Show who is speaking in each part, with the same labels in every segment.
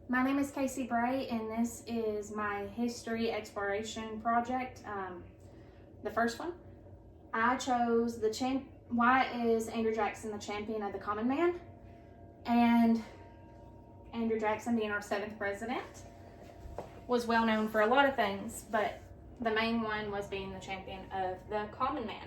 Speaker 1: My name is Casey Bray, and this is my history exploration project. The first one, I chose why is Andrew Jackson the champion of the common man? And Andrew Jackson, being our 7th president, was well known for a lot of things, but the main one was being the champion of the common man.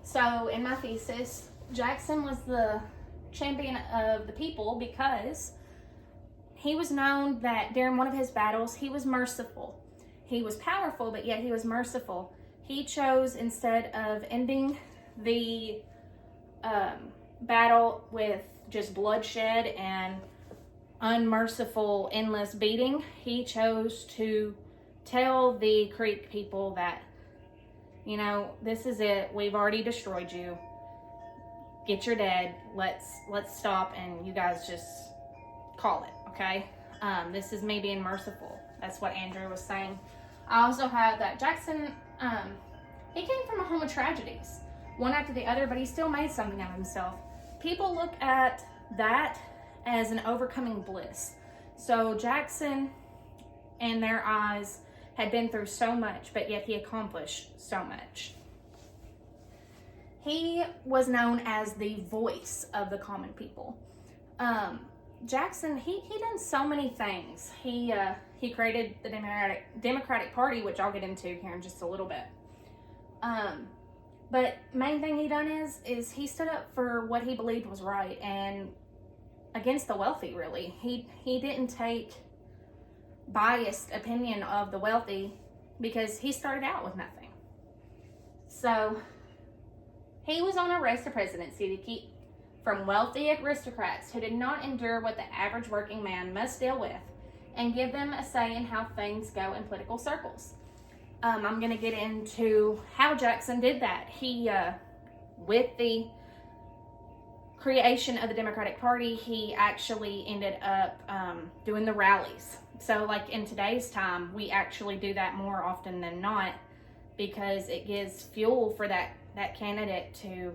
Speaker 1: So in my thesis, Jackson was the champion of the people because he was known that during one of his battles, he was merciful. He was powerful, but yet he was merciful. He chose, instead of ending the battle with just bloodshed and unmerciful, endless beating, he chose to tell the Creek people that, this is it. We've already destroyed you. Get your dead. Let's stop, and you guys just call it, okay? This is me being merciful. That's what Andrew was saying. I also have that Jackson, he came from a home of tragedies, one after the other, but he still made something of himself. People look at that as an overcoming bliss. So Jackson, in their eyes, had been through so much, but yet he accomplished so much. He was known as the voice of the common people. Jackson, he done so many things. He created the Democratic Party, which I'll get into here in just a little bit. But main thing he done is he stood up for what he believed was right and against the wealthy, really. He didn't take biased opinion of the wealthy because he started out with nothing. So he was on a race to presidency to keep from wealthy aristocrats who did not endure what the average working man must deal with and give them a say in how things go in political circles. I'm going to get into how Jackson did that. He, with the creation of the Democratic Party, he actually ended up doing the rallies. So like in today's time, we actually do that more often than not because it gives fuel for that candidate to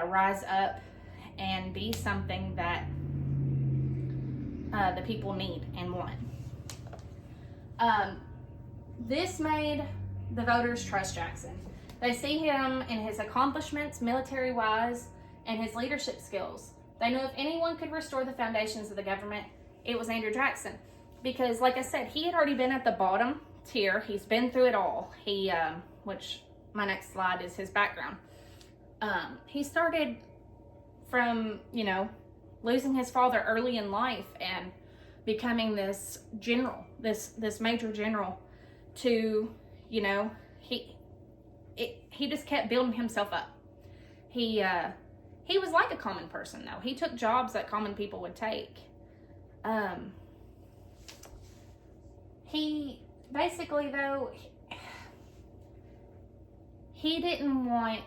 Speaker 1: rise up and be something that the people need and want. This made the voters trust Jackson. They see him in his accomplishments, military-wise, and his leadership skills. They know if anyone could restore the foundations of the government, it was Andrew Jackson. Because, like I said, he had already been at the bottom tier. He's been through it all. Which my next slide is his background. He started from, losing his father early in life and becoming this general, this major general to, he just kept building himself up. He was like a common person, though. He took jobs that common people would take. He basically, though, he didn't want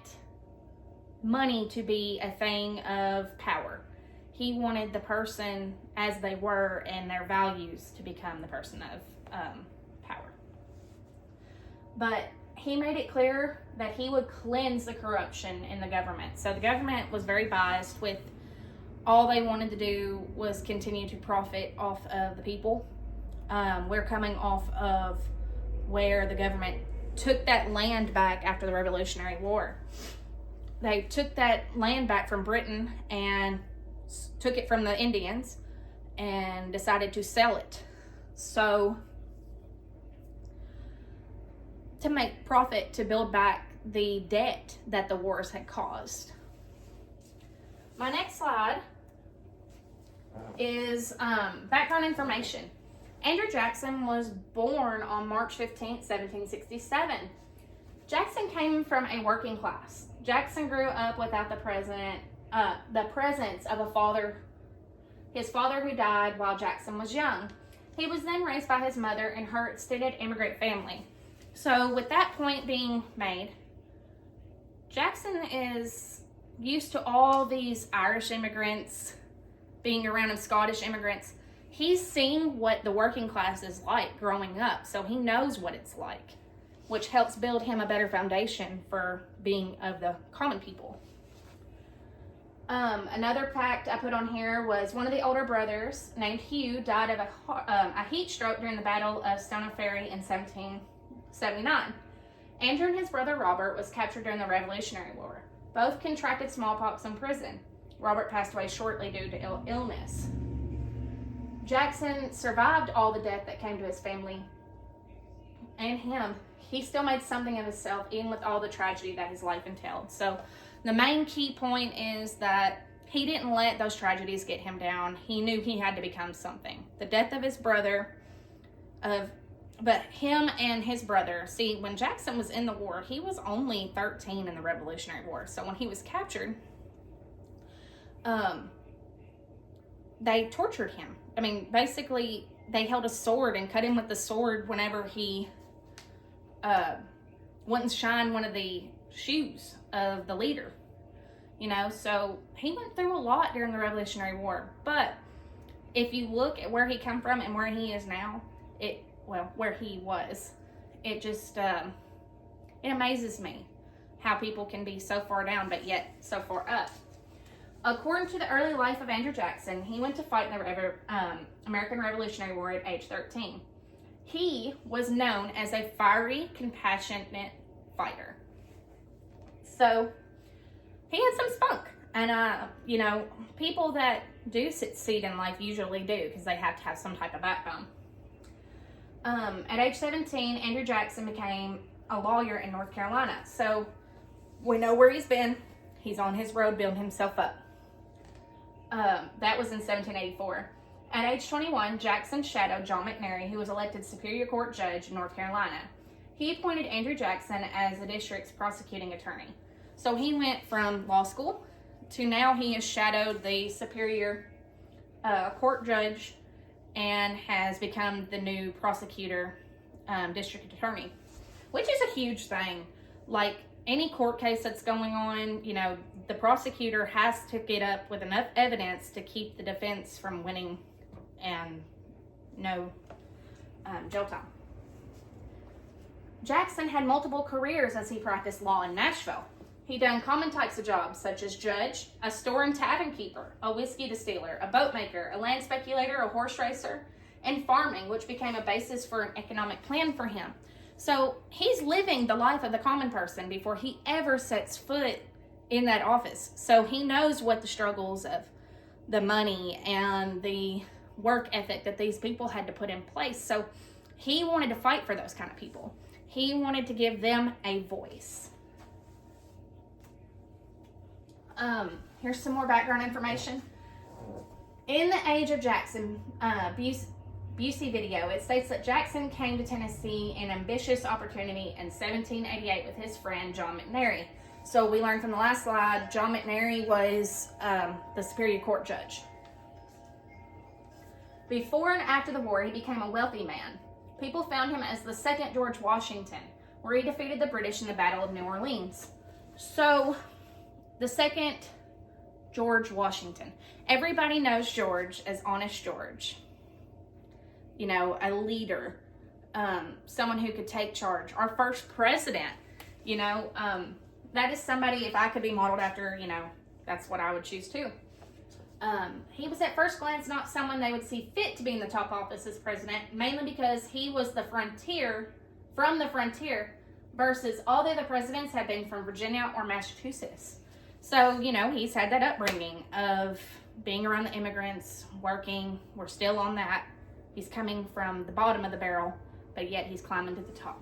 Speaker 1: money to be a thing of power. He wanted the person as they were and their values to become the person of power. But he made it clear that he would cleanse the corruption in the government. So the government was very biased with all they wanted to do was continue to profit off of the people. We're coming off of where the government took that land back after the Revolutionary War. They took that land back from Britain and took it from the Indians and decided to sell it. So to make profit, to build back the debt that the wars had caused. My next slide is background information. Andrew Jackson was born on March 15th, 1767. Jackson came from a working class. Jackson grew up without the presence of a father, his father who died while Jackson was young. He was then raised by his mother and her extended immigrant family. So with that point being made, Jackson is used to all these Irish immigrants being around him, Scottish immigrants. He's seen what the working class is like growing up, so he knows what it's like, which helps build him a better foundation for being of the common people. Another fact I put on here was one of the older brothers, named Hugh, died of a heat stroke during the Battle of Stono Ferry in 1779. Andrew and his brother Robert was captured during the Revolutionary War. Both contracted smallpox in prison. Robert passed away shortly due to illness. Jackson survived all the death that came to his family and him. He still made something of himself, even with all the tragedy that his life entailed. So the main key point is that he didn't let those tragedies get him down. He knew he had to become something. The death of his brother, but him and his brother, see, when Jackson was in the war, he was only 13 in the Revolutionary War. So when he was captured, they tortured him. I mean, basically, they held a sword and cut him with the sword whenever he wouldn't shine one of the shoes of the leader. You know, so he went through a lot during the Revolutionary War. But if you look at where he come from and where he is now, where he was, it just, it amazes me how people can be so far down, but yet so far up. According to the early life of Andrew Jackson, he went to fight in the American Revolutionary War at age 13. He was known as a fiery, compassionate fighter. So he had some spunk. And, you know, people that do succeed in life usually do, because they have to have some type of backbone. At age 17, Andrew Jackson became a lawyer in North Carolina. So we know where he's been. He's on his road building himself up. That was in 1784. At age 21, Jackson shadowed John McNairy, who was elected Superior Court Judge in North Carolina. He appointed Andrew Jackson as the district's prosecuting attorney. So he went from law school to now he has shadowed the Superior Court Judge and has become the new prosecutor, district attorney, which is a huge thing. Like any court case that's going on, you know, the prosecutor has to get up with enough evidence to keep the defense from winning and no jail time. Jackson had multiple careers as he practiced law in Nashville. He done common types of jobs such as judge, a store and tavern keeper, a whiskey distiller, a boat maker, a land speculator, a horse racer, and farming, which became a basis for an economic plan for him. So he's living the life of the common person before he ever sets foot in that office. So he knows what the struggles of the money and the work ethic that these people had to put in place. So he wanted to fight for those kind of people. He wanted to give them a voice. Here's some more background information. In the Age of Jackson Busey video, it states that Jackson came to Tennessee an ambitious opportunity in 1788 with his friend John McNairy. So we learned from the last slide, John McNairy was the Superior Court Judge. Before and after the war, he became a wealthy man. People found him as the second George Washington, where he defeated the British in the Battle of New Orleans. So, the second George Washington. Everybody knows George as Honest George. You know, a leader, someone who could take charge. Our first president, you know, that is somebody, if I could be modeled after, you know, that's what I would choose too. He was at first glance not someone they would see fit to be in the top office as president, mainly because he was from the frontier, versus all the other presidents have been from Virginia or Massachusetts. So, you know, he's had that upbringing of being around the immigrants, working. We're still on that. He's coming from the bottom of the barrel, but yet he's climbing to the top.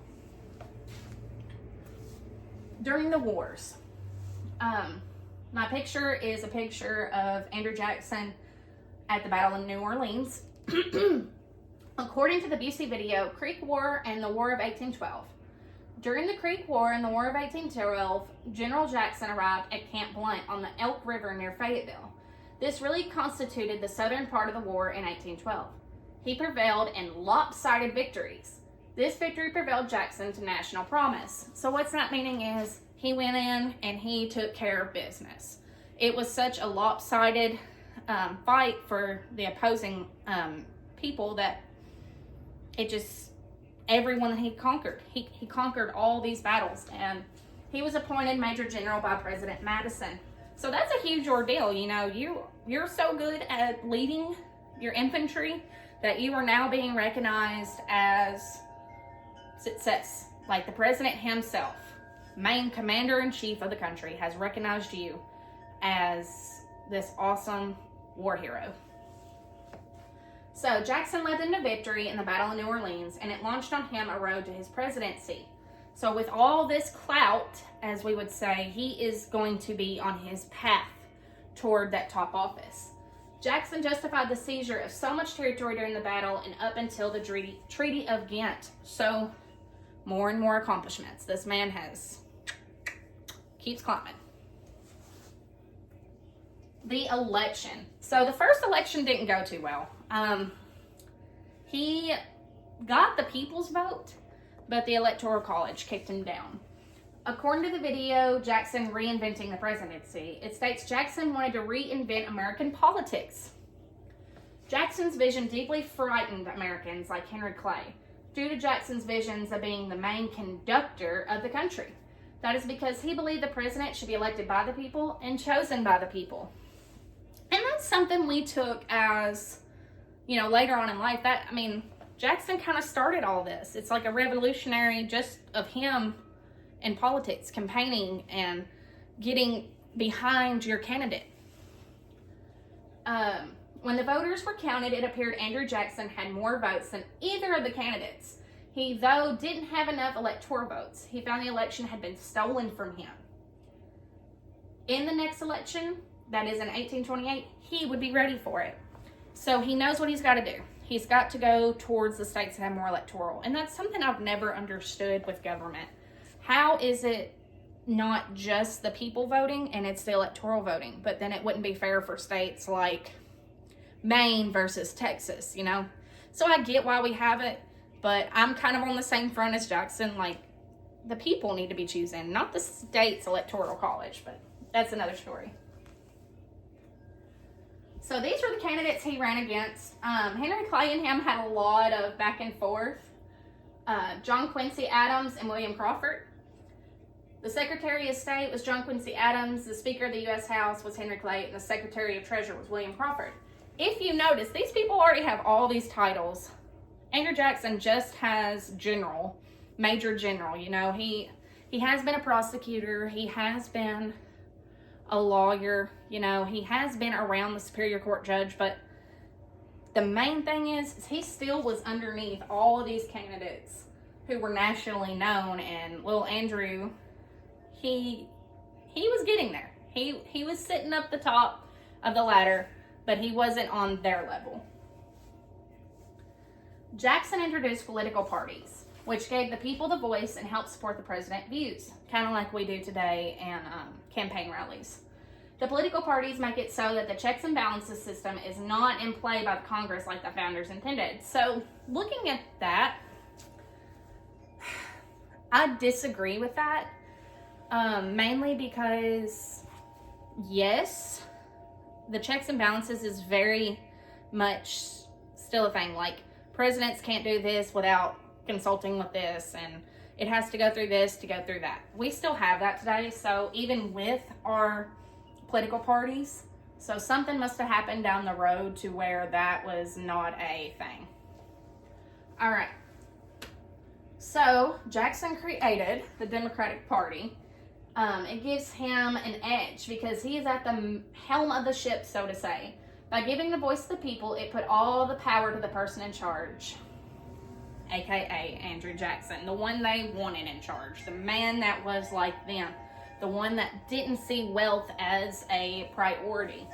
Speaker 1: During the wars, my picture is a picture of Andrew Jackson at the Battle of New Orleans. According to the Busey video, Creek War and the War of 1812. During the Creek War and the War of 1812, General Jackson arrived at Camp Blunt on the Elk River near Fayetteville. This really constituted the southern part of the war in 1812. He prevailed in lopsided victories. This victory prevailed Jackson to national promise. So what's that meaning is he went in and he took care of business. It was such a lopsided fight for the opposing people that it just, everyone that he conquered. He conquered all these battles, and he was appointed Major General by President Madison. So that's a huge ordeal. You know, you're so good at leading your infantry that you are now being recognized as success. Like the president himself, main commander-in-chief of the country, has recognized you as this awesome war hero. So Jackson led them to victory in the Battle of New Orleans, and it launched on him a road to his presidency. So with all this clout, as we would say, he is going to be on his path toward that top office. Jackson justified the seizure of so much territory during the battle and up until the Treaty of Ghent. So more and more accomplishments. This man keeps climbing. The election. So the first election didn't go too well. He got the people's vote, but the Electoral College kicked him down. According to the video, Jackson Reinventing the Presidency, it states Jackson wanted to reinvent American politics. Jackson's vision deeply frightened Americans like Henry Clay, due to Jackson's visions of being the main conductor of the country. That is because he believed the president should be elected by the people and chosen by the people. And that's something we took as, you know, later on in life. Jackson kind of started all this. It's like a revolutionary just of him in politics, campaigning and getting behind your candidate. When the voters were counted, it appeared Andrew Jackson had more votes than either of the candidates. He, though, didn't have enough electoral votes. He found the election had been stolen from him. In the next election, that is in 1828, he would be ready for it. So he knows what he's got to do. He's got to go towards the states that have more electoral. And that's something I've never understood with government. How is it not just the people voting and it's the electoral voting? But then it wouldn't be fair for states like Maine versus Texas, you know? So I get why we have it, but I'm kind of on the same front as Jackson. Like, the people need to be choosing, not the state's electoral college, but that's another story. So these were the candidates he ran against. Henry Clay and him had a lot of back and forth. John Quincy Adams and William Crawford. The Secretary of State was John Quincy Adams. The Speaker of the U.S. House was Henry Clay, and the Secretary of Treasury was William Crawford. If you notice, these people already have all these titles. Andrew Jackson just has general, major general. You know, he has been a prosecutor. He has been a lawyer. You know, he has been around the Superior Court judge. But the main thing is he still was underneath all of these candidates who were nationally known. And little Andrew, he was getting there. He was sitting up the top of the ladder, but he wasn't on their level. Jackson introduced political parties, which gave the people the voice and helped support the president's views, kind of like we do today in campaign rallies. The political parties make it so that the checks and balances system is not in play by the Congress like the founders intended. So looking at that, I disagree with that, mainly because, yes, the checks and balances is very much still a thing. Like, presidents can't do this without consulting with this, and it has to go through this to go through that. We still have that today, so even with our political parties, so something must have happened down the road to where that was not a thing. All right. So Jackson created the Democratic Party. It gives him an edge because he is at the helm of the ship, so to say. By giving the voice to the people, it put all the power to the person in charge, aka Andrew Jackson, the one they wanted in charge, the man that was like them, the one that didn't see wealth as a priority.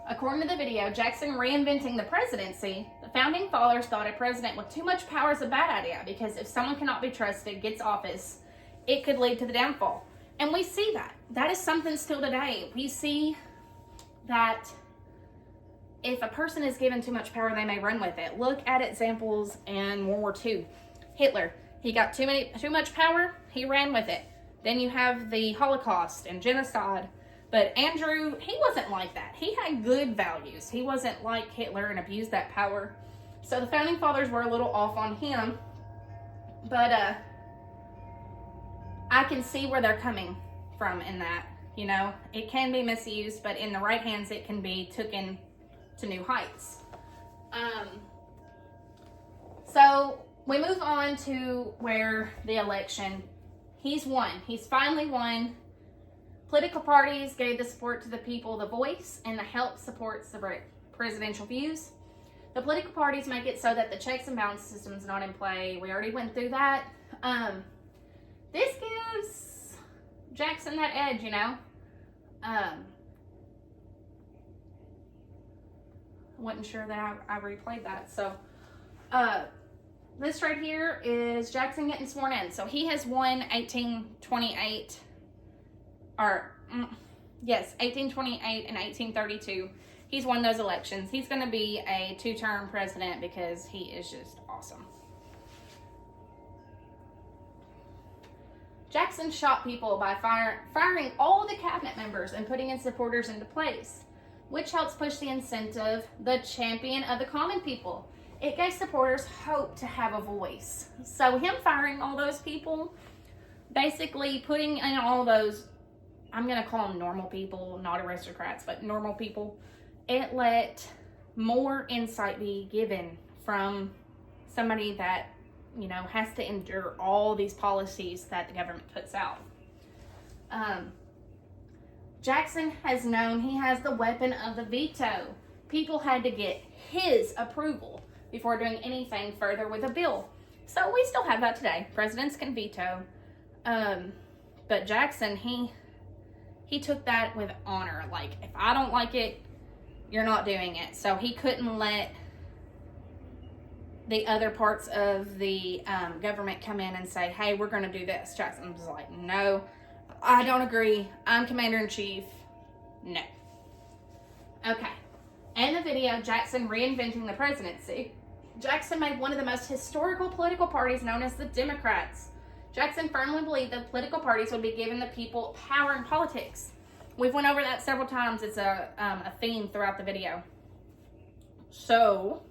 Speaker 1: According to the video, Jackson Reinventing the Presidency, the founding fathers thought a president with too much power is a bad idea because if someone cannot be trusted gets office, it could lead to the downfall. And we see that. That is something still today. We see that if a person is given too much power, they may run with it. Look at examples in World War II. Hitler, he got too much power, he ran with it. Then you have the Holocaust and genocide. But Andrew, he wasn't like that. He had good values. He wasn't like Hitler and abused that power. So the founding fathers were a little off on him. But I can see where they're coming from in that. You know, it can be misused, but in the right hands, it can be taken to new heights. So we move on to where the election, he's won. He's finally won. Political parties gave the support to the people the voice, and the help supports the presidential views. The political parties make it so that the checks and balance system is not in play. We already went through that. This gives Jackson that edge, you know. I wasn't sure that I replayed that. So, this right here is Jackson getting sworn in. So he has won 1828, or yes, 1828 and 1832. He's won those elections. He's going to be a 2-term president because he is just awesome. Jackson shot people by firing all the cabinet members and putting his supporters into place, which helps push the incentive, the champion of the common people. It gave supporters hope to have a voice. So him firing all those people, basically putting in all those, I'm going to call them normal people, not aristocrats, but normal people, it let more insight be given from somebody that, you know, has to endure all these policies that the government puts out. Jackson has known he has the weapon of the veto. People had to get his approval before doing anything further with a bill. So we still have that today. Presidents can veto. But Jackson, he took that with honor. Like, if I don't like it, you're not doing it. So he couldn't let the other parts of the government come in and say, hey, we're going to do this. Jackson was like, no, I don't agree. I'm commander-in-chief. No. Okay. In the video, Jackson reinventing the presidency, Jackson made one of the most historical political parties known as the Democrats. Jackson firmly believed that political parties would be giving the people power in politics. We've went over that several times. It's a theme throughout the video. So,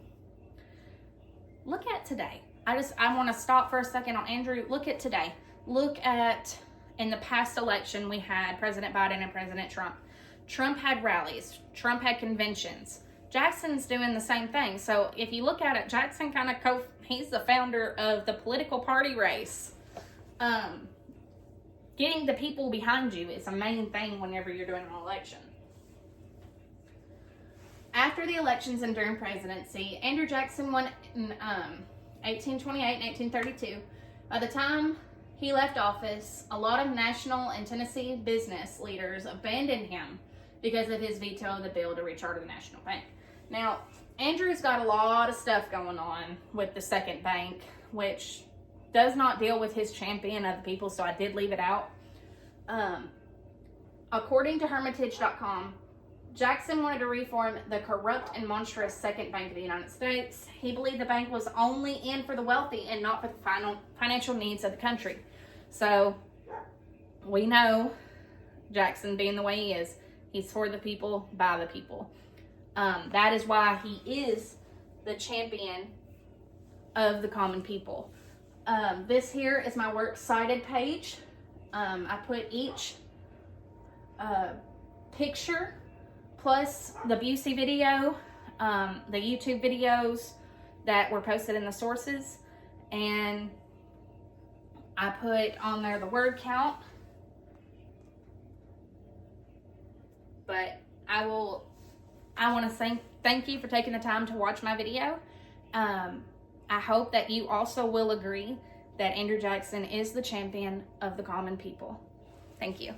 Speaker 1: look at today. I want to stop for a second on Andrew. Look at today. Look at, in the past election, we had President Biden and President Trump. Trump had rallies. Trump had conventions. Jackson's doing the same thing. So if you look at it, Jackson kind of he's the founder of the political party race. Getting the people behind you is a main thing whenever you're doing an election. After the elections and during presidency, Andrew Jackson won in 1828 and 1832. By the time he left office, a lot of national and Tennessee business leaders abandoned him because of his veto of the bill to recharter the National Bank. Now, Andrew's got a lot of stuff going on with the second bank, which does not deal with his champion of the people, so I did leave it out. According to Hermitage.com, Jackson wanted to reform the corrupt and monstrous Second Bank of the United States. He believed the bank was only in for the wealthy and not for the financial needs of the country. So, we know Jackson, being the way he is, he's for the people, by the people. That is why he is the champion of the common people. This here is my works cited page. I put each picture plus the Busey video, the YouTube videos that were posted in the sources, and I put on there the word count. But I want to thank you for taking the time to watch my video. I hope that you also will agree that Andrew Jackson is the champion of the common people. Thank you.